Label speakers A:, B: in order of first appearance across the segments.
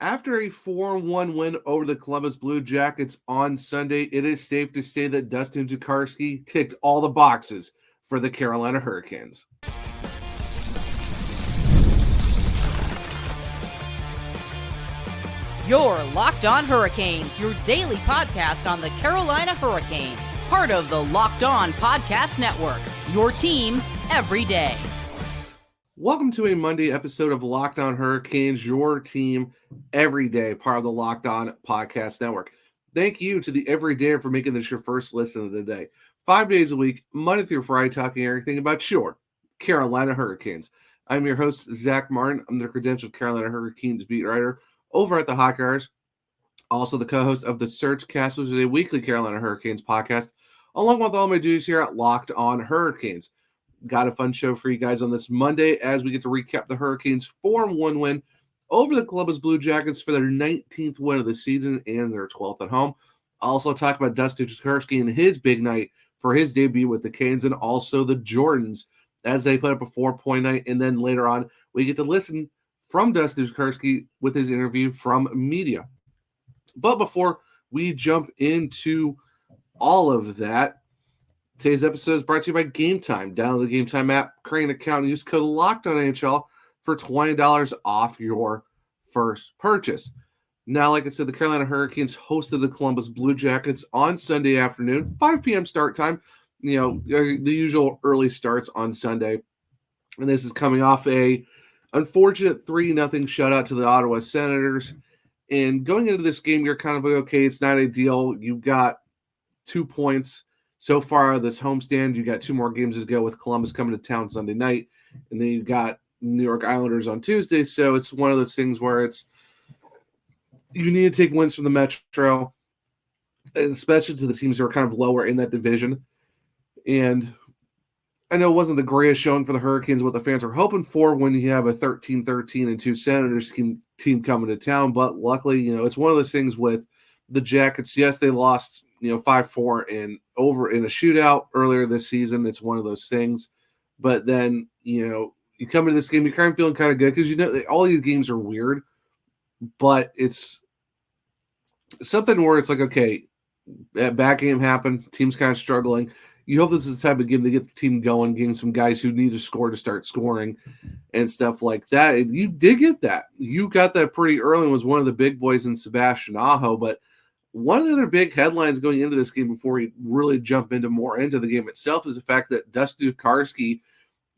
A: After a 4-1 win over the Columbus Blue Jackets on Sunday, it is safe to say that Dustin Tokarski ticked all the boxes for the Carolina Hurricanes.
B: Your Locked On Hurricanes, your daily podcast on the Carolina Hurricanes, part of the Locked On Podcast Network, your team every day.
A: Welcome to a Monday episode of Locked On Hurricanes, your team every day, part of the Locked On Podcast Network. Thank you to the Everyday for making this your first listen of the day. 5 days a week, Monday through Friday, talking everything about your Carolina Hurricanes. I'm your host, Zach Martin. I'm the credentialed Carolina Hurricanes beat writer over at the Hawk Hours. Also the co-host of the Search Cast, which is a weekly Carolina Hurricanes podcast, along with all my duties here at Locked On Hurricanes. Got a fun show for you guys on this Monday as we get to recap the Hurricanes' 4-1 win over the Columbus Blue Jackets for their 19th win of the season and their 12th at home. I'll also talk about Dustin Tokarski and his big night for his debut with the Canes, and also the Jordans as they put up a 4-point night. And then later on, we get to listen from Dustin Tokarski with his interview from media. But before we jump into all of that, today's episode is brought to you by Gametime. Download the Gametime app, create an account, and use code LOCKEDONNHL for $20 off your first purchase. Now, like I said, the Carolina Hurricanes hosted the Columbus Blue Jackets on Sunday afternoon, 5 p.m. start time. You know, the usual early starts on Sunday. And this is coming off a unfortunate 3-0 shutout to the Ottawa Senators. And going into this game, you're kind of like, okay, it's not ideal. You've got 2 points so far this homestand. You got 2 more games to go with Columbus coming to town Sunday night, and then you got New York Islanders on Tuesday. So it's one of those things where it's you need to take wins from the Metro, and especially to the teams who are kind of lower in that division. And I know it wasn't the greatest showing for the Hurricanes, what the fans are hoping for when you have a 13-13-2 Senators team coming to town. But luckily, it's one of those things with the Jackets. Yes, they lost 5-4 in a shootout earlier this season. It's one of those things. But then, you come into this game, you're kind of feeling kind of good because all these games are weird. But it's something where it's like, okay, that back game happened. Team's kind of struggling. You hope this is the type of game to get the team going, getting some guys who need to score to start scoring and stuff like that. And you did get that. You got that pretty early and was one of the big boys in Sebastian Aho. But one of the other big headlines going into this game before we really jump into the game itself is the fact that Dustin Tokarski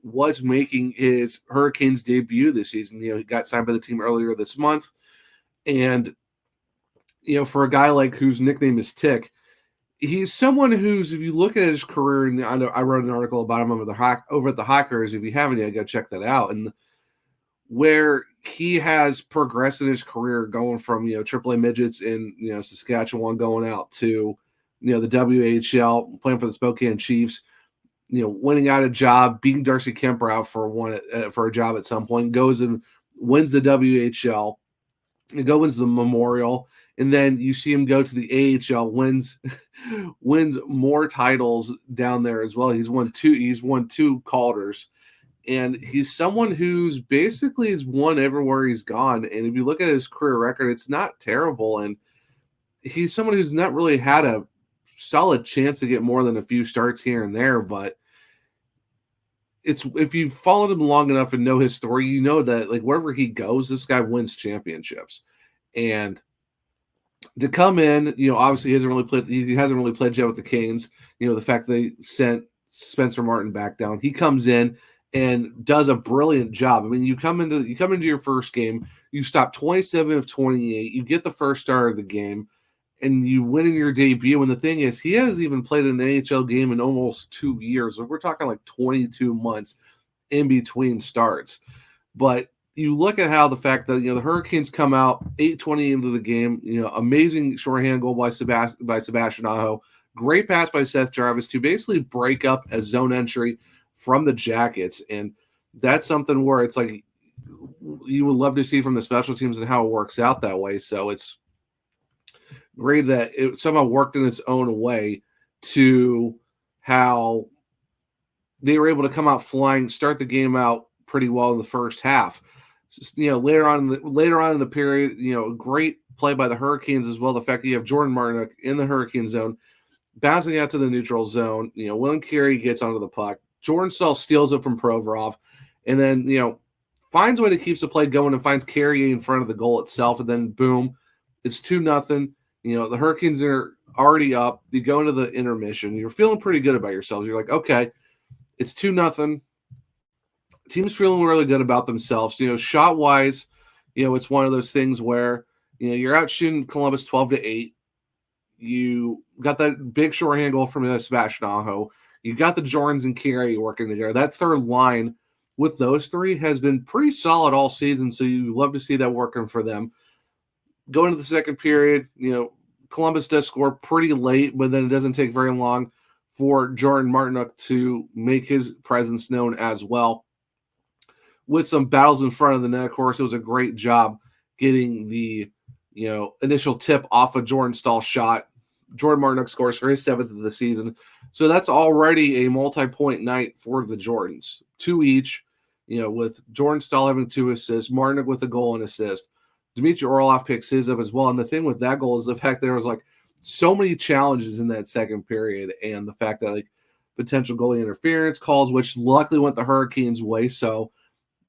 A: was making his Hurricanes debut this season. He got signed by the team earlier this month. And, for a guy like whose nickname is Tick, he's someone who's, if you look at his career, and I know I wrote an article about him over at the Hawkers. If you haven't yet, go check that out. And where he has progressed in his career, going from AAA midgets in Saskatchewan, going out to the WHL, playing for the Spokane Chiefs, winning out a job, beating Darcy Kemper out for a job at some point, goes and wins the WHL, and wins the Memorial. And then you see him go to the AHL, wins more titles down there as well. He's won two Calder's, and he's someone who's basically has won everywhere he's gone. And if you look at his career record, it's not terrible. And he's someone who's not really had a solid chance to get more than a few starts here and there. But if you've followed him long enough and know his story, you know that like wherever he goes, this guy wins championships. And to come in, obviously he hasn't really played yet with the Canes. The fact they sent Spencer Martin back down, he comes in and does a brilliant job. I mean, you come into your first game, you stop 27 of 28, you get the first star of the game, and you win in your debut. And the thing is, he hasn't even played an NHL game in almost 2 years. So we're talking like 22 months in between starts. But you look at how the fact that the Hurricanes come out 8:20 into the game, amazing shorthand goal by Sebastian Aho, great pass by Seth Jarvis to basically break up a zone entry from the Jackets, and that's something where it's like you would love to see from the special teams and how it works out that way. So it's great that it somehow worked in its own way to how they were able to come out flying, start the game out pretty well in the first half. later on in the period, great play by the Hurricanes as well. The fact that you have Jordan Martinook in the Hurricane zone, bouncing out to the neutral zone. William Carey gets onto the puck. Jordan Staal steals it from Provorov, and then finds a way to keep the play going and finds Carey in front of the goal itself, and then boom, it's 2-0. The Hurricanes are already up. You go into the intermission. You're feeling pretty good about yourselves. You're like, okay, it's 2-0. Team's feeling really good about themselves. Shot wise, it's one of those things where you're out shooting Columbus 12-8. You got that big shorthand goal from Sebastian Aho. You got the Jordans and Carey working together. That third line with those three has been pretty solid all season, so you love to see that working for them. Going to the second period, Columbus does score pretty late, but then it doesn't take very long for Jordan Martinook to make his presence known as well. With some battles in front of the net, of course, it was a great job getting the initial tip off a Jordan Staal shot. Jordan Martinook scores for his 7th of the season. So that's already a multi-point night for the Jordans. 2 each, with Jordan Staal having 2 assists, Martinook with a goal and assist. Dmitry Orlov picks his up as well. And the thing with that goal is the fact that there was so many challenges in that second period, and the fact that potential goalie interference calls, which luckily went the Hurricanes' way. So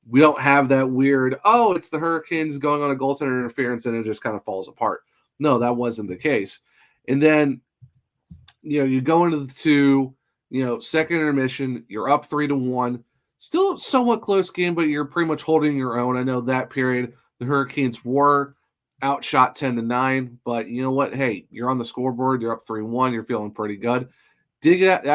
A: we don't have that weird, it's the Hurricanes going on a goaltender interference and it just kind of falls apart. No, that wasn't the case. And then, you go into the second intermission, you're up 3-1. Still a somewhat close game, but you're pretty much holding your own. I know that period, the Hurricanes were outshot 10-9, but you know what? Hey, you're on the scoreboard. You're up 3-1. You're feeling pretty good. Did get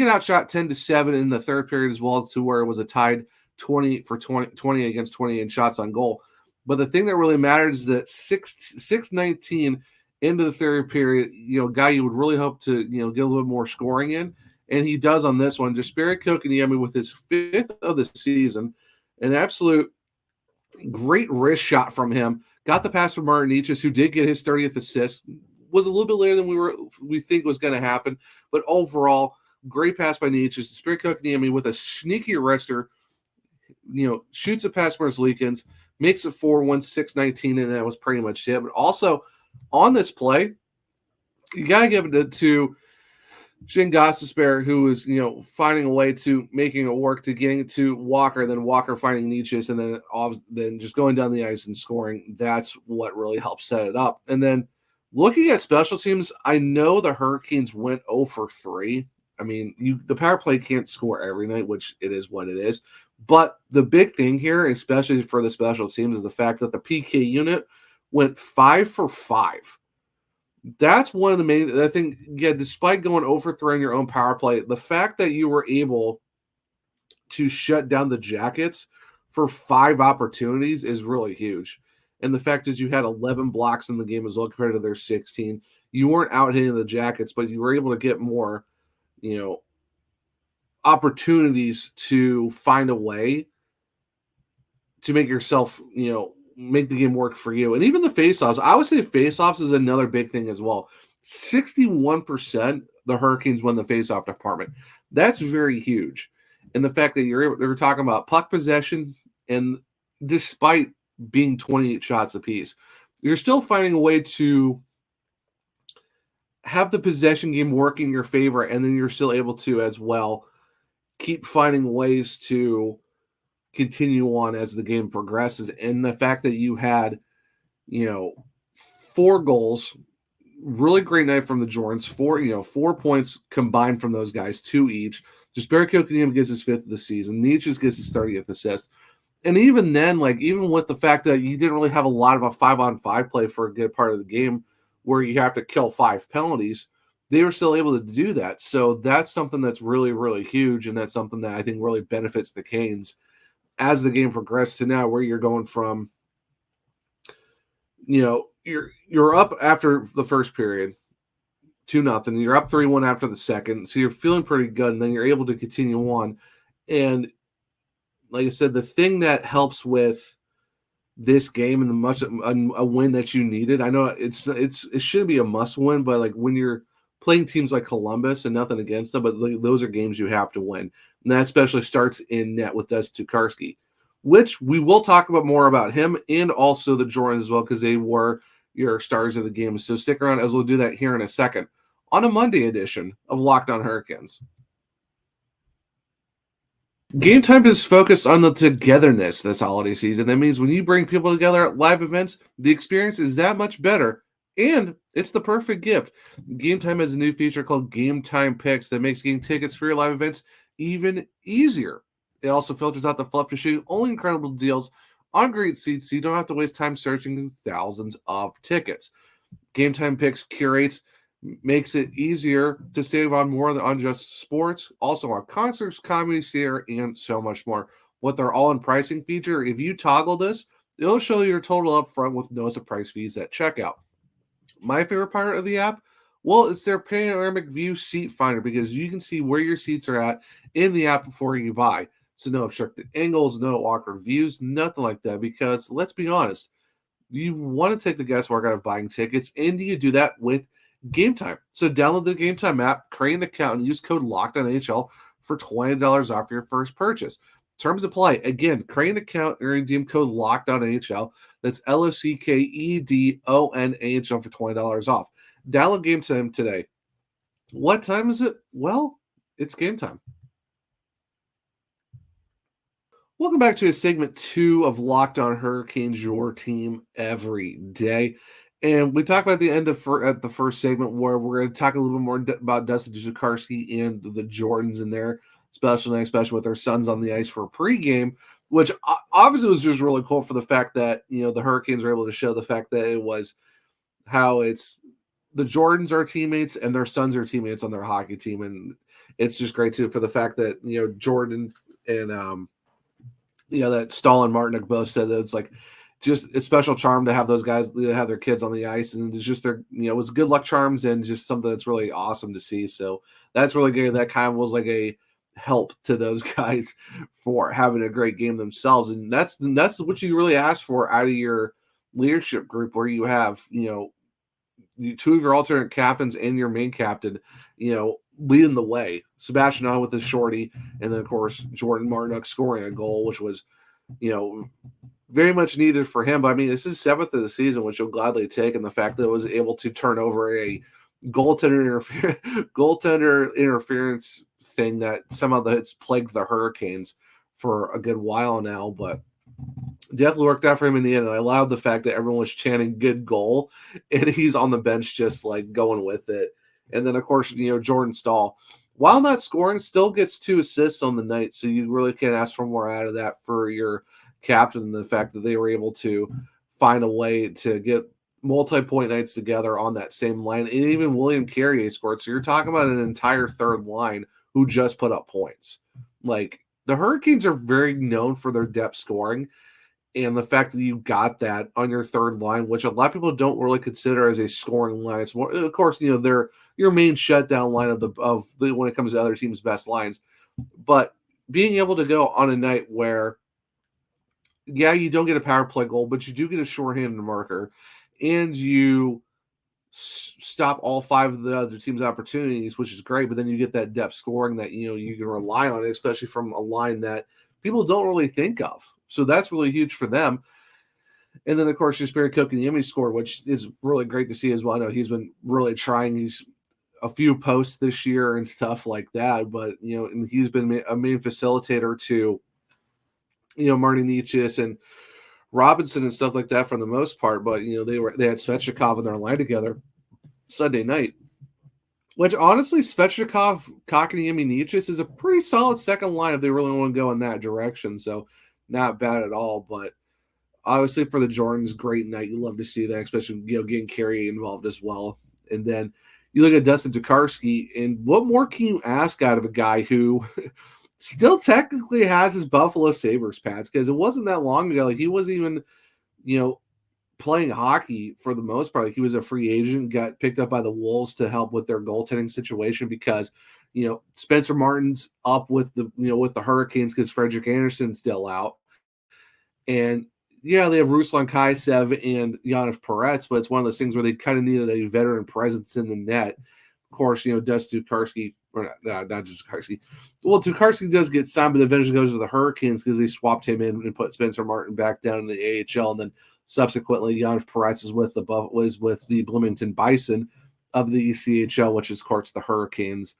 A: outshot 10-7 in the third period as well, to where it was a tied 20 against 20 in shots on goal. But the thing that really matters is that 6:19 into the third period, guy you would really hope to, get a little bit more scoring in. And he does on this one. Jesperi Kotkaniemi with his 5th of the season, an absolute great wrist shot from him. Got the pass from Martin Necas, who did get his 30th assist. Was a little bit later than we think was going to happen. But overall, great pass by Necas. Jesperi Kotkaniemi with a sneaky wrister, shoots it past Merzlikins, makes it 4-1, 6:19, and that was pretty much it. But also, on this play, you got to give it to Shane Gostisbehere, who was, finding a way to making it work, to getting it to Walker, then Walker finding Necas, and then just going down the ice and scoring. That's what really helped set it up. And then looking at special teams, I know the Hurricanes went 0 for 3. I mean, the power play can't score every night, which it is what it is. But the big thing here, especially for the special teams, is the fact that the PK unit went 5 for 5. That's one of the main, I think, despite going 0 for 3 on your own power play, the fact that you were able to shut down the Jackets for 5 opportunities is really huge. And the fact that you had 11 blocks in the game as well compared to their 16. You weren't out hitting the Jackets, but you were able to get more, opportunities to find a way to make yourself, make the game work for you. And even the faceoffs, I would say faceoffs is another big thing as well. 61% the Hurricanes win the faceoff department. That's very huge. And the fact that they're talking about puck possession, and despite being 28 shots apiece, you're still finding a way to have the possession game work in your favor, and then you're still able to as well keep finding ways to continue on as the game progresses. And the fact that you had, 4 goals, really great night from the Jordans, 4 points combined from those guys, 2 each. Jesperi Kotkaniemi gets his 5th of the season. Necas gets his 30th assist. And even then, even with the fact that you didn't really have a lot of a 5-on-5 play for a good part of the game where you have to kill 5 penalties, they were still able to do that. So that's something that's really, really huge, and that's something that I think really benefits the Canes as the game progressed to now, where you're going from, you're up after the first period, 2-0. You're up 3-1 after the second, so you're feeling pretty good, and then you're able to continue on. And like I said, the thing that helps with this game and a win that you needed, I know it should be a must win, but when you're playing teams like Columbus, and nothing against them, but those are games you have to win. And that especially starts in net with Dustin Tokarski. which we will talk about more about him and also the Jordans as well, because they were your stars of the game. So stick around as we'll do that here in a second on a Monday edition of Locked On Hurricanes. Gametime is focused on the togetherness this holiday season. That means when you bring people together at live events, the experience is that much better, and it's the perfect gift. Gametime has a new feature called Gametime Picks that makes getting tickets for your live events even easier. It also filters out the fluff to show you only incredible deals on great seats, so you don't have to waste time searching through thousands of tickets. Gametime Picks curates makes it easier to save on more than on just sports, also on concerts, comedy, theater, and so much more. With their all-in pricing feature, if you toggle this, it'll show you your total up front with no surprise fees at checkout. My favorite part of the app, well, it's their panoramic view seat finder, because you can see where your seats are at in the app before you buy. So no obstructed angles, no awkward views, nothing like that, because let's be honest, you want to take the guesswork out of buying tickets, and you do that with Gametime. So download the Gametime app, create an account, and use code LOCKEDONNHL for $20 off your first purchase. Terms apply. Again, create an account and redeem code LOCKEDONNHL. That's LOCKEDONNHL for $20 off. Download Gametime today. What time is it? Well, it's Gametime. Welcome back to segment 2 of Locked On Hurricanes, your team every day. And we talked about the end of at the first segment, where we're going to talk a little bit more about Dustin Tokarski and the Jordans and their special night, especially with their sons on the ice for a pregame, which obviously was just really cool for the fact that, the Hurricanes were able to show the fact that it was how it's the Jordans are teammates and their sons are teammates on their hockey team. And it's just great too for the fact that, Jordan and, that Staal and Martinook both said that it's like just a special charm to have those guys have their kids on the ice, and it's just their, it was good luck charms and just something that's really awesome to see. So that's really good. That kind of was like a help to those guys for having a great game themselves. And that's what you really ask for out of your leadership group, where you have, two of your alternate captains and your main captain, leading the way. Sebastian on with his shorty, and then of course Jordan Martinook scoring a goal, which was, very much needed for him. But I mean, this is 7th of the season, which you'll gladly take, and the fact that it was able to turn over a goaltender interference thing that somehow that's plagued the Hurricanes for a good while now, but definitely worked out for him in the end. And I loved the fact that everyone was chanting "good goal," and he's on the bench just like going with it. And then of course, Jordan Staal, while not scoring, still gets 2 assists on the night, so you really can't ask for more out of that for your captain. The fact that they were able to find a way to get multi-point nights together on that same line, and even William Carrier scored. So you're talking about an entire third line who just put up points. Like, the Hurricanes are very known for their depth scoring, and the fact that you got that on your third line, which a lot of people don't really consider as a scoring line. It's more, of course, they're your main shutdown line of the when it comes to other teams' best lines. But being able to go on a night where, yeah, you don't get a power play goal, but you do get a shorthanded marker, and you stop all 5 of the other team's opportunities, which is great. But then you get that depth scoring that you can rely on, especially from a line that people don't really think of. So that's really huge for them. And then of course, Jesperi Kotkaniemi scored, which is really great to see as well. I know he's been really trying. He's a few posts this year and stuff like that, but and he's been a main facilitator to Martinicius and Robinson and stuff like that for the most part. But they had Svechnikov in their line together Sunday night, which honestly, Svechnikov, Kotkaniemi, Nicias is a pretty solid second line if they really want to go in that direction. So not bad at all. But obviously for the Jordans, great night. You love to see that, especially getting Carey involved as well. And then you look at Dustin Tokarski, and what more can you ask out of a guy who still technically has his Buffalo Sabres pads? Because it wasn't that long ago. Like, he wasn't even, playing hockey for the most part. Like, he was a free agent, got picked up by the Wolves to help with their goaltending situation because, Spencer Martin's up with the Hurricanes because Frederik Andersen's still out. And yeah, they have Ruslan Kaisev and Yanov Peretz, but it's one of those things where they kind of needed a veteran presence in the net. Of course, Dustin Tokarski or not just Tokarski. Well, Tokarski does get signed, but eventually goes to the Hurricanes because they swapped him in and put Spencer Martin back down in the AHL, and then subsequently Jan Perez was with the Bloomington Bison of the ECHL, which is, of course, the Hurricanes.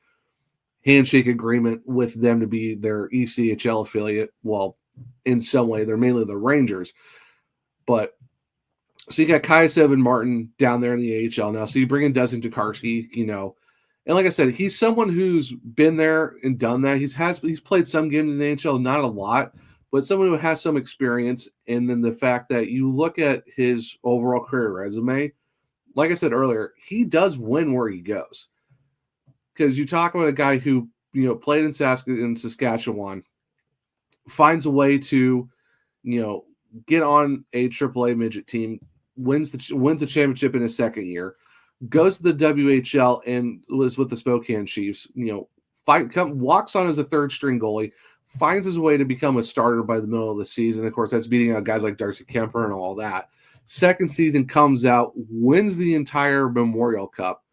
A: Handshake agreement with them to be their ECHL affiliate. Well, in some way, they're mainly the Rangers. But so you got Kaisev and Martin down there in the AHL now. So you bring in Dustin Tokarski, and like I said, he's someone who's been there and done that. He's played some games in the AHL, not a lot, but someone who has some experience. And then the fact that you look at his overall career resume, like I said earlier, he does win where he goes. Because you talk about a guy who, played in Saskatchewan, finds a way to, get on a AAA midget team, wins the championship in his second year, goes to the WHL and was with the Spokane Chiefs, walks on as a third string goalie, finds his way to become a starter by the middle of the season. Of course, that's beating out guys like Darcy Kemper and all that. Second season comes out, wins the entire Memorial Cup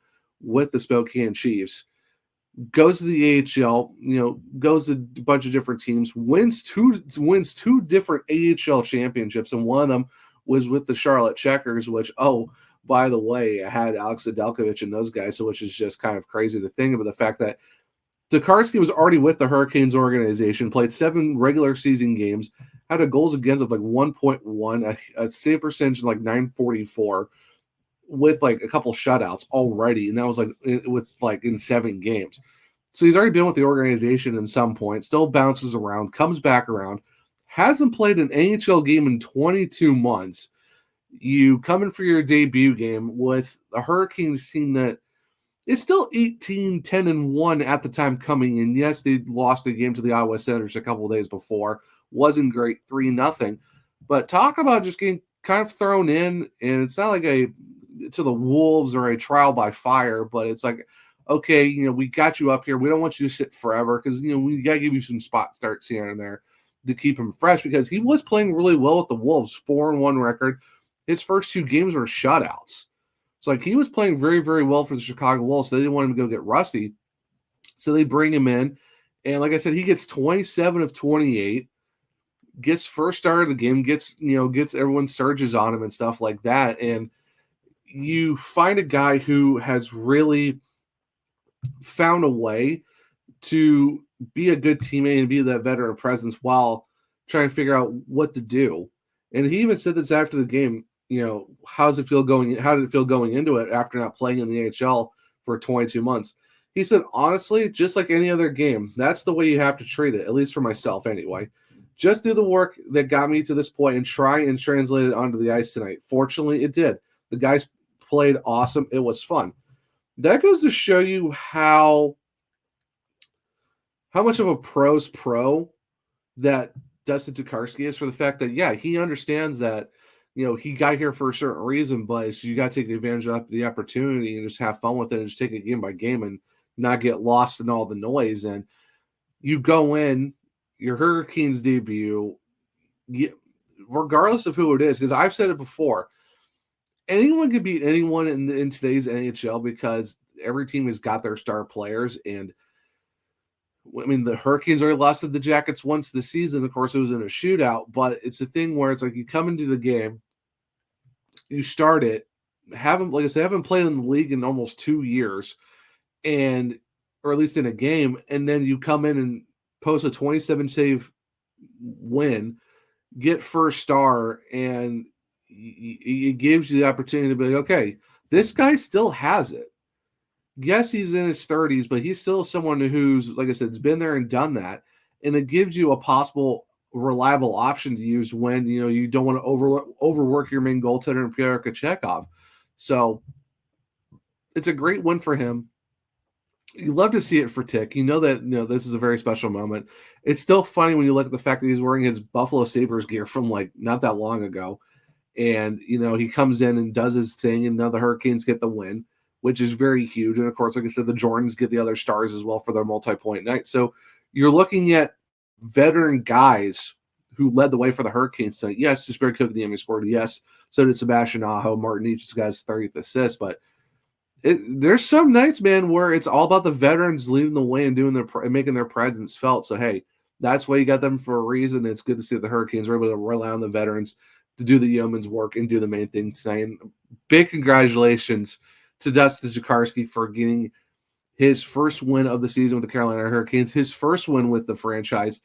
A: with the Spokane Chiefs, goes to the AHL, goes to a bunch of different teams, wins two different AHL championships, and one of them was with the Charlotte Checkers, which, by the way, I had Alex Adelkovich and those guys, so which is just kind of crazy to think about the fact that Tokarski was already with the Hurricanes organization, played 7 regular season games, had a goals against of like 1.1, a save percentage of like 944, with like a couple shutouts already, and that was in 7 games. So he's already been with the organization at some point, still bounces around, comes back around, hasn't played an NHL game in 22 months. You come in for your debut game with a Hurricanes team that is still 18-10-1 at the time coming in. Yes, they lost a game to the Iowa Senators a couple of days before. Wasn't great, 3-0. But talk about just getting kind of thrown in, and it's not like to the Wolves or a trial by fire, but it's like, okay, we got you up here. We don't want you to sit forever because, we got to give you some spot starts here and there to keep him fresh, because he was playing really well with the Wolves, 4-1 record. His first 2 games were shutouts. So he was playing very, very well for the Chicago Wolves. So they didn't want him to go get rusty. So they bring him in. And like I said, he gets 27 of 28, gets first start of the game, gets everyone surges on him and stuff like that. And you find a guy who has really found a way to be a good teammate and be that veteran presence while trying to figure out what to do. And he even said this after the game, how did it feel going into it after not playing in the AHL for 22 months? He said, honestly, just like any other game, that's the way you have to treat it, at least for myself anyway. Just do the work that got me to this point and try and translate it onto the ice tonight. Fortunately, it did. The guys played awesome. It was fun. That goes to show you how much of a pro's pro that Dustin Tokarski is, for the fact that, yeah, he understands that, he got here for a certain reason, but you got to take advantage of the opportunity and just have fun with it and just take it game by game and not get lost in all the noise. And you go in, your Hurricanes debut, regardless of who it is, because I've said it before, anyone can beat anyone in today's NHL because every team has got their star players. And the Hurricanes already lost to the Jackets once this season. Of course, it was in a shootout, but it's a thing where it's like you come into the game, you start it, haven't played in the league in almost 2 years, or at least in a game, and then you come in and post a 27 save win, get first star, and it gives you the opportunity to be like, okay, this guy still has it. Yes, he's in his 30s, but he's still someone who's, like I said, has been there and done that. And it gives you a possible reliable option to use when, you don't want to overwork your main goaltender and Pyotr Kochetkov. So it's a great win for him. You love to see it for Tick. That this is a very special moment. It's still funny when you look at the fact that he's wearing his Buffalo Sabres gear from not that long ago. And, he comes in and does his thing, and now the Hurricanes get the win, which is very huge. And, of course, like I said, the Jordans get the other stars as well for their multi-point night. So you're looking at veteran guys who led the way for the Hurricanes tonight. Yes, Jesper Kotkaniemi scored. Yes, so did Sebastian Aho. Martin Necas got his 30th assist. But There's some nights, man, where it's all about the veterans leading the way and making their presence felt. So, hey, that's why you got them for a reason. It's good to see the Hurricanes are able to rely on the veterans to do the yeoman's work and do the main thing tonight. And big congratulations to Dustin Tokarski for getting his first win of the season with the Carolina Hurricanes, his first win with the franchise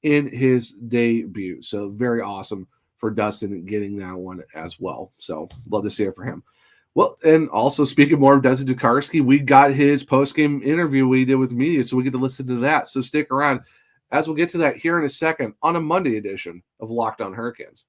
A: in his debut. So very awesome for Dustin getting that one as well. So love to see it for him. Well, and also speaking more of Dustin Tokarski, we got his post-game interview we did with media, so we get to listen to that. So stick around as we'll get to that here in a second on a Monday edition of Locked On Hurricanes.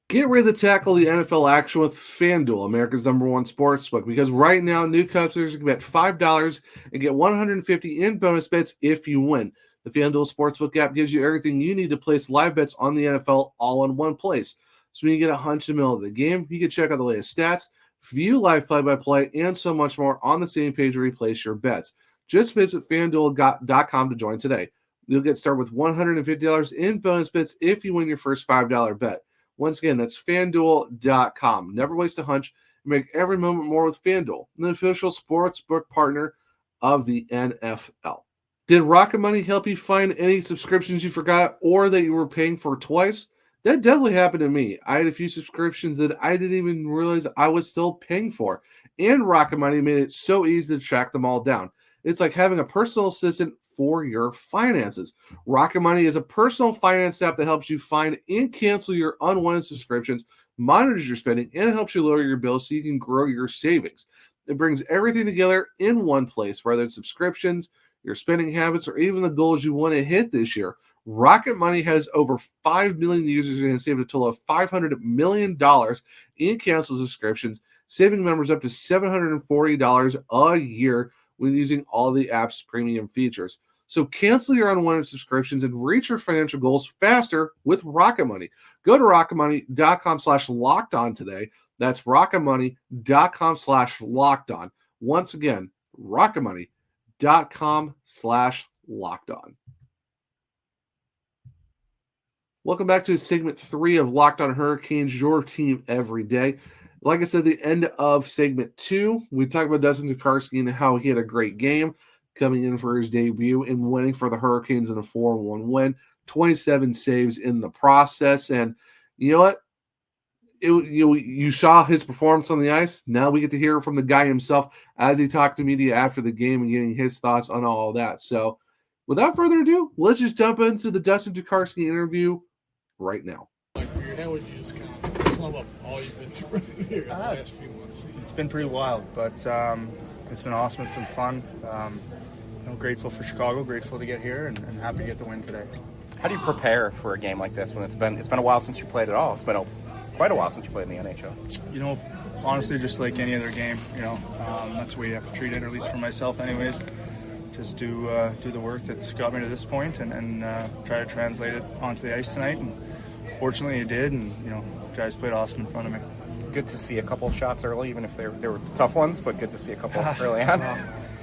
A: Get ready to tackle the NFL action with FanDuel, America's #1 sportsbook, because right now new customers can bet $5 and get $150 in bonus bets if you win. The FanDuel Sportsbook app gives you everything you need to place live bets on the NFL all in one place. So when you get a hunch in the middle of the game, you can check out the latest stats, view live play-by-play, and so much more on the same page where you place your bets. Just visit FanDuel.com to join today. You'll get started with $150 in bonus bets if you win your first $5 bet. Once again, that's FanDuel.com. Never waste a hunch. Make every moment more with FanDuel, an official sportsbook partner of the NFL. Did Rocket Money help you find any subscriptions you forgot or that you were paying for twice? That definitely happened to me. I had a few subscriptions that I didn't even realize I was still paying for. And Rocket Money made it so easy to track them all down. It's like having a personal assistant for your finances. Rocket Money is a personal finance app that helps you find and cancel your unwanted subscriptions, monitors your spending, and helps you lower your bills so you can grow your savings. It brings everything together in one place, whether it's subscriptions, your spending habits, or even the goals you want to hit this year. Rocket Money has over 5 million users and has saved a total of $500 million in canceled subscriptions, saving members up to $740 a year when using all the app's premium features. So cancel your unwanted subscriptions and reach your financial goals faster with Rocket Money. Go to rocketmoney.com/lockedon today. That's rocketmoney.com/lockedon. Once again, rocketmoney.com/lockedon. Welcome back to segment 3 of Locked On Hurricanes, your team every day. Like I said, the end of segment 2, we talked about Dustin Tokarski and how he had a great game coming in for his debut and winning for the Hurricanes in a 4-1 win, 27 saves in the process. And you know what? You saw his performance on the ice. Now we get to hear from the guy himself as he talked to media after the game and getting his thoughts on all of that. So without further ado, let's just jump into the Dustin Tokarski interview right now.
C: How would you just kind of sum up all you've been through here in the last few months?
D: It's been pretty wild, but it's been awesome. It's been fun. I'm grateful for Chicago, grateful to get here, and happy to get the win today.
E: How do you prepare for a game like this when it's been a while since you played at all? It's been quite a while since you played in the NHL.
D: You know, honestly, just like any other game, that's the way you have to treat it, or at least for myself anyways. Just do the work that's got me to this point and try to translate it onto the ice tonight. And fortunately, it did, and guys played awesome in front of me.
E: Good to see a couple of shots early, even if they were tough ones, but good to see a couple early on.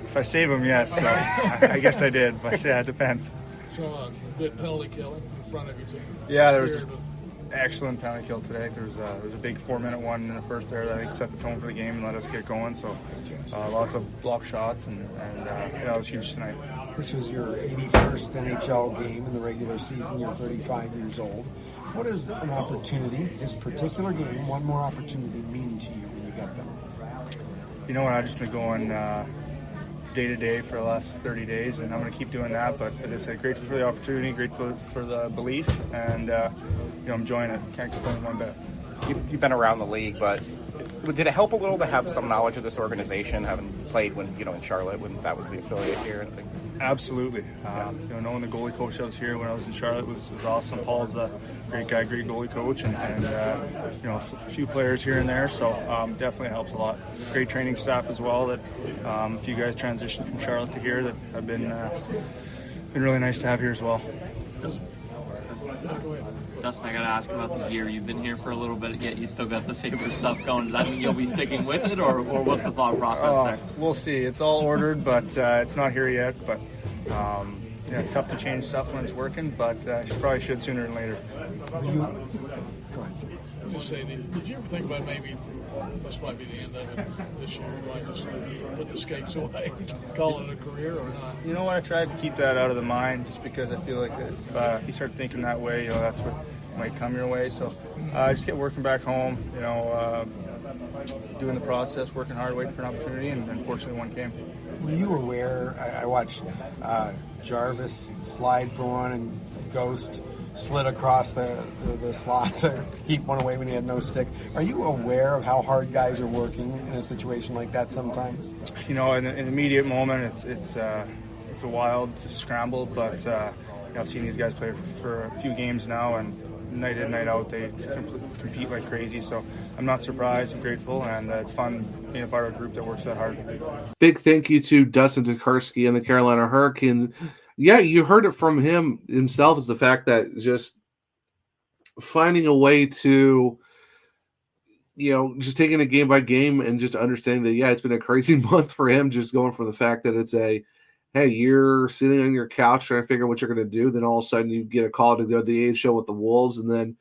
D: If I save them, yes. So I guess I did, but yeah, it depends.
C: So good penalty killing in front of your team.
D: Yeah, there was an excellent penalty kill today. There was a big 4-minute one in the first there that I think set the tone for the game and let us get going. So lots of block shots, and that was huge tonight.
F: This was your 81st NHL game in the regular season. You're 35 years old. What does an opportunity, this particular game, one more opportunity, mean to you when you get them?
D: You know what, I've just been going day to day for the last 30 days, and I'm going to keep doing that. But as I said, grateful for the opportunity, grateful for the belief, and I'm enjoying it. Can't complain one bit.
E: You've been around the league, but did it help a little to have some knowledge of this organization, having played when in Charlotte when that was the affiliate here? And
D: Absolutely. Knowing the goalie coach that was here when I was in Charlotte was awesome. Paul's a great guy, great goalie coach, and a few players here and there, so definitely helps a lot. Great training staff as well. That a few guys transitioned from Charlotte to here that have been really nice to have here as well.
G: Dustin, I got to ask about the gear. You've been here for a little bit, yet you still got the Sabres stuff going. Does that mean you'll be sticking with it, or what's the thought process there?
D: We'll see. It's all ordered, but it's not here yet. But tough to change stuff when it's working, but probably should sooner than later.
C: Just say, did you ever think about maybe this might be the end of it this year. You might just put the skates away, call it a career or not.
D: You know what? I tried to keep that out of the mind just because I feel like if you start thinking that way, that's what might come your way. So just get working back home, doing the process, working hard, waiting for an opportunity, and unfortunately one came.
F: Were you aware? I watched Jarvis slide for one and Ghost slid across the slot to keep one away when he had no stick. Are you aware of how hard guys are working in a situation like that sometimes?
D: In the immediate moment, it's a wild to scramble, but I've seen these guys play for a few games now, and night in, night out, they compete like crazy. So I'm not surprised. I'm grateful, and it's fun being a part of a group that works that hard.
A: Big thank you to Dustin Tokarski and the Carolina Hurricanes. Yeah, you heard it from him himself, is the fact that just finding a way to, just taking it game by game and just understanding that, it's been a crazy month for him, just going from the fact that it's hey, you're sitting on your couch trying to figure out what you're going to do. Then all of a sudden you get a call to go to the AHL with the Wolves. And then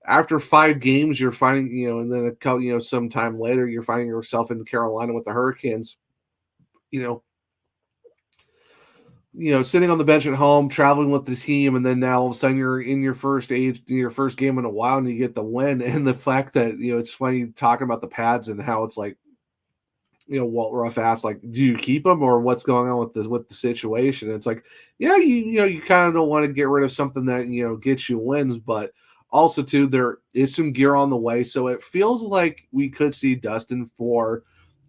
A: after 5 games, you're finding, and then a couple, sometime later, you're finding yourself in Carolina with the Hurricanes, sitting on the bench at home, traveling with the team, and then now all of a sudden you're in your first game in a while and you get the win. And the fact that, it's funny talking about the pads and how it's like, Walt Ruff asked, like, do you keep them or what's going on with the situation? And it's like, you kind of don't want to get rid of something that, gets you wins, but also too, there is some gear on the way. So it feels like we could see Dustin for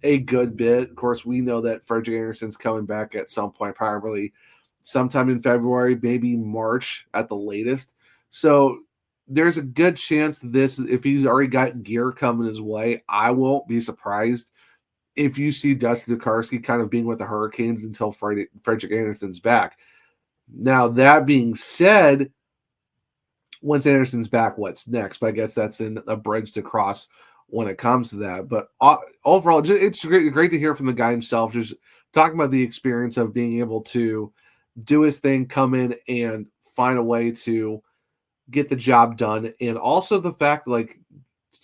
A: a good bit. Of course, we know that Frederick Anderson's coming back at some point, probably sometime in February, maybe March at the latest. So there's a good chance if he's already got gear coming his way, I won't be surprised if you see Dustin Tokarski kind of being with the Hurricanes until Frederick Anderson's back. Now, that being said, once Anderson's back, what's next? But I guess that's in a bridge to cross when it comes to that. But overall, it's great to hear from the guy himself, just talking about the experience of being able to do his thing, come in and find a way to get the job done. And also the fact,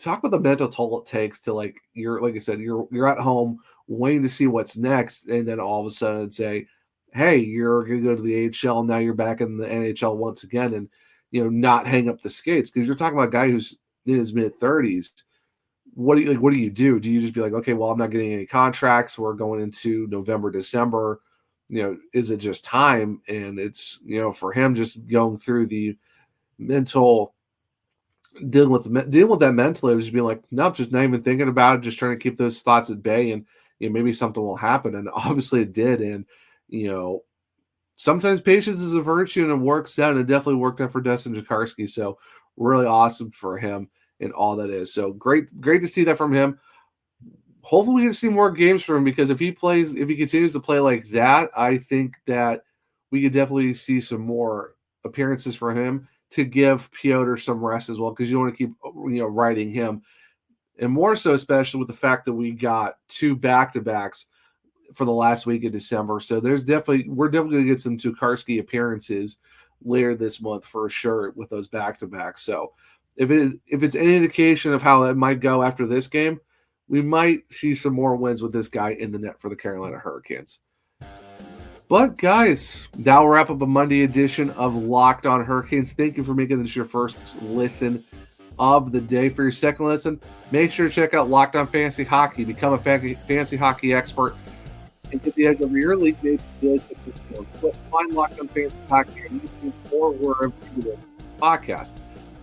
A: talk about the mental toll it takes to, like I said, you're at home waiting to see what's next, and then all of a sudden say, hey, you're going to go to the AHL, now you're back in the NHL once again, and not hang up the skates, because you're talking about a guy who's in his mid-30s. What do you do? Do you just be like, okay, well, I'm not getting any contracts, we're going into November, December, is it just time? And it's, for him, just going through the mental, dealing with that mentally, just being like, nope, just not even thinking about it, just trying to keep those thoughts at bay, and maybe something will happen. And obviously it did. And sometimes patience is a virtue, and it works out, and it definitely worked out for Dustin Tokarski. So really awesome for him and all that is. So great to see that from him. Hopefully we can see more games from him, because if he continues to play like that, I think that we could definitely see some more appearances for him to give Piotr some rest as well, because you don't want to keep riding him, and more so especially with the fact that we got 2 back-to-backs for the last week of December. So we're definitely going to get some Tokarski appearances later this month for sure with those back-to-backs. So if it's any indication of how it might go after this game, we might see some more wins with this guy in the net for the Carolina Hurricanes. But guys, that will wrap up a Monday edition of Locked On Hurricanes. Thank you for making this your first listen of the day. For your second listen, make sure to check out Locked On Fantasy Hockey. Become a fantasy hockey expert and get the edge over your league days. Find Locked On Fantasy Hockey on YouTube or wherever you get podcast.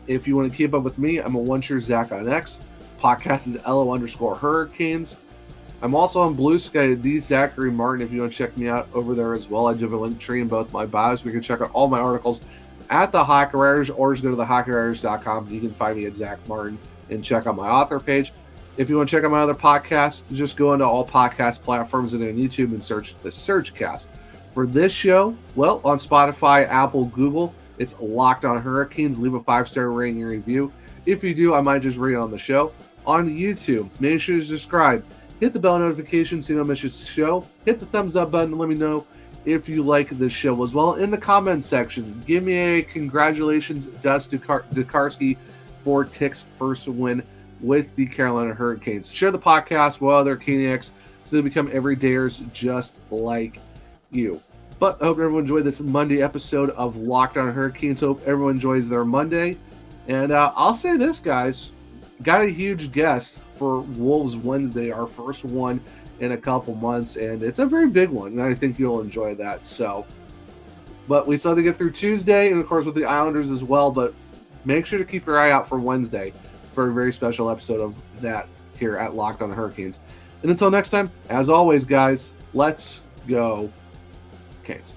A: If you want to keep up with me, I'm a one-shirt Zach on X. Podcast is LO_Hurricanes. I'm also on Blue Sky, the Zachary Martin, if you want to check me out over there as well. I do have a link tree in both my bios. We can check out all my articles at the Hockey Writers, or just go to thehockeywriters.com. You can find me at Zach Martin and check out my author page. If you want to check out my other podcasts, just go into all podcast platforms and on YouTube and search the Surgecast. For this show, well, on Spotify, Apple, Google, it's Locked On Hurricanes. Leave a 5-star rating and review. If you do, I might just read it on the show. On YouTube, make sure to subscribe. Hit the bell notification so you don't miss the show. Hit the thumbs up button and let me know if you like the show as well. In the comments section, give me a congratulations, Dustin Tokarski, for Tick's first win with the Carolina Hurricanes. Share the podcast with other Caniacs so they become everydayers just like you. But I hope everyone enjoyed this Monday episode of Locked On Hurricanes. Hope everyone enjoys their Monday. And I'll say this, guys. Got a huge guest for Wolves Wednesday, our first one in a couple months. And it's a very big one. And I think you'll enjoy that. So, but we still have to get through Tuesday and, of course, with the Islanders as well. But make sure to keep your eye out for Wednesday for a very special episode of that here at Locked On Hurricanes. And until next time, as always, guys, let's go Canes.